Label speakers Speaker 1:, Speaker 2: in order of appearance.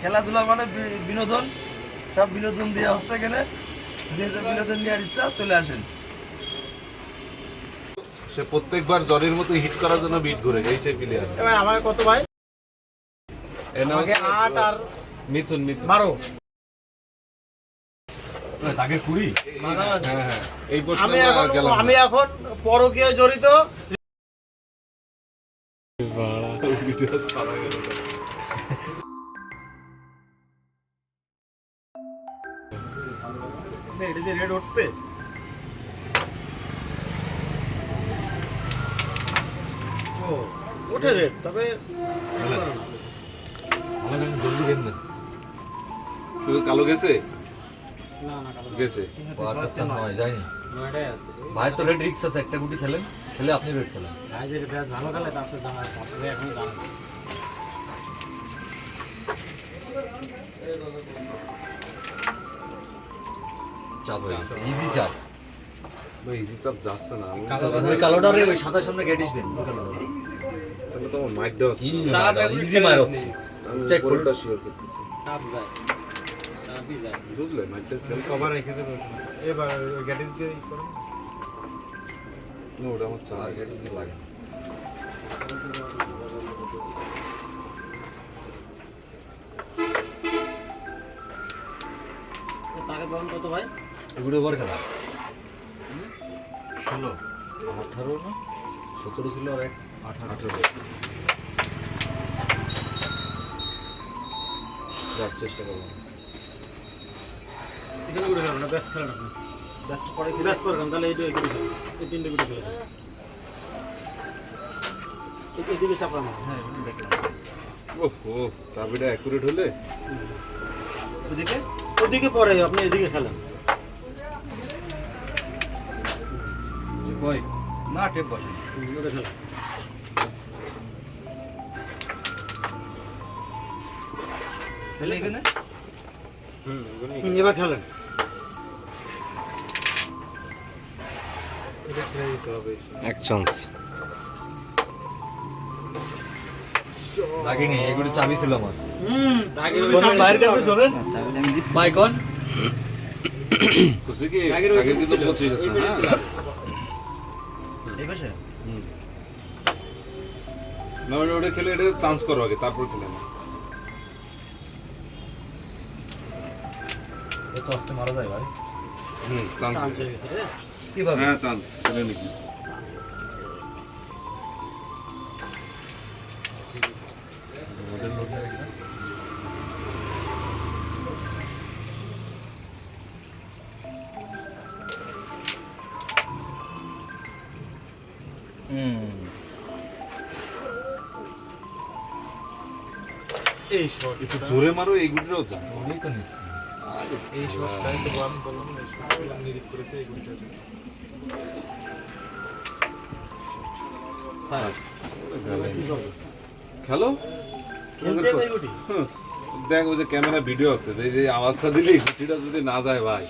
Speaker 1: খেলাধুলা মানে বিনোদন, সব বিনোদন দেওয়া হচ্ছে এখানে। যে যে বিনোদন নেওয়ার ইচ্ছা চলে আসেন।
Speaker 2: সে প্রত্যেকবার জ্বরের মতো হিট করার জন্য বিট ঘুরে এই সেই প্লেয়ার।
Speaker 3: এবার আমার কত ভাই? আমাকে 8 আর
Speaker 2: মিথুন
Speaker 3: 12
Speaker 2: তাকে 20। হ্যাঁ এই প্রশ্ন
Speaker 3: আমি এখন পরকীয় জড়িত।
Speaker 2: ভিডিও সারা গেল।
Speaker 3: এটা যে রেড উঠবে ও ওঠে রেড, তবে
Speaker 2: আমাদের জলদি গেম না শুধু কালো গেছে
Speaker 3: না না কালো
Speaker 2: গেছে।
Speaker 4: আচ্ছা আচ্ছা নয় যায়নি ভাই, তো রেড রিক্স আছে, একটা গুটি খেলেন, খেলে আপনি রেড খেলেন।
Speaker 3: ভাই যে ব্যাস ভালো খেলে তা তো জানা, তারপরে এখন জানা
Speaker 4: চাপ হয়ে গেছে, ইজি চাপ।
Speaker 2: ভাই ইজি চাপ যাচ্ছে না।
Speaker 4: ওই কালোটারে ওই সাদা সামনে গেটিস দেন।
Speaker 2: তাহলে তো মাইট দাও
Speaker 4: ইজি মার হচ্ছে, চেক করে
Speaker 2: পুরোটা শিওর করতেছি।
Speaker 3: চাপ যায়, চাপই যায়।
Speaker 2: বুঝলে মাইটটা খেল
Speaker 3: কভার রেখে দেব। এবার গ্যাটিস দিয়ে করো
Speaker 2: না, ওটা আমার চাপ
Speaker 4: আর গেটিস দিয়ে লাগে না।
Speaker 3: তাকে বলুন কত ভাই?
Speaker 4: এগুলো ওভার খেলা 16 18 না 17 ছিল আর 18 যাক চেষ্টা করলাম।
Speaker 3: এখানে গুলো খেলো না, ব্যাস খেলো না।
Speaker 4: লাস্ট পরে
Speaker 3: ব্যাস করলাম তাহলে এইটা এগুলো খেলো, এই তিনটে গুলো খেলো। এদিকে চাপা না।
Speaker 4: হ্যাঁ দেখলাম।
Speaker 2: ওহো চাবিটা অ্যাকুরেট হলে
Speaker 4: ওদিকে
Speaker 3: ওদিকে পরে আপনি এদিকে খেলেন।
Speaker 4: কই না টেপ বসে
Speaker 3: ওটা খেলেন।
Speaker 4: খেলে এখানে।
Speaker 3: এবার খেলেন।
Speaker 2: এক চান্স
Speaker 4: লাগেনি, এগুলো চাবি ছিল আমার।
Speaker 3: আগে
Speaker 4: শোনেন ভাইয়ের কাছে শোনেন ভাই কোন
Speaker 2: খুশি কি আগে কিন্তু 25 আছে। হ্যাঁ
Speaker 4: এই পাশে
Speaker 2: না ওটা খেলে এটা চান্স করো আগে, তারপর খেলে না।
Speaker 4: এত আস্তে মারা যায় ভাই।
Speaker 2: চান্স
Speaker 3: চান্স হয়ে গেছে রে।
Speaker 4: কিভাবে?
Speaker 2: হ্যাঁ চান্স খেলে নাকি
Speaker 4: মডেল লোড হয়ে গেল।
Speaker 3: এই শট
Speaker 2: একটু জোরে মারো, এই গুটিটাও যা।
Speaker 4: ওই তো নিচ্ছি।
Speaker 3: এই শটটাই তো আমি বললাম না, এই শটটা নিরিট করেছে এই গুলিটা।
Speaker 4: হ্যাঁ
Speaker 2: খেলো
Speaker 3: খেলতে হবে এই গুটি।
Speaker 2: দেখ ওই যে ক্যামেরা ভিডিও আছে, যে আওয়াজটা দিলি গুটিটা যদি না যায় ভাই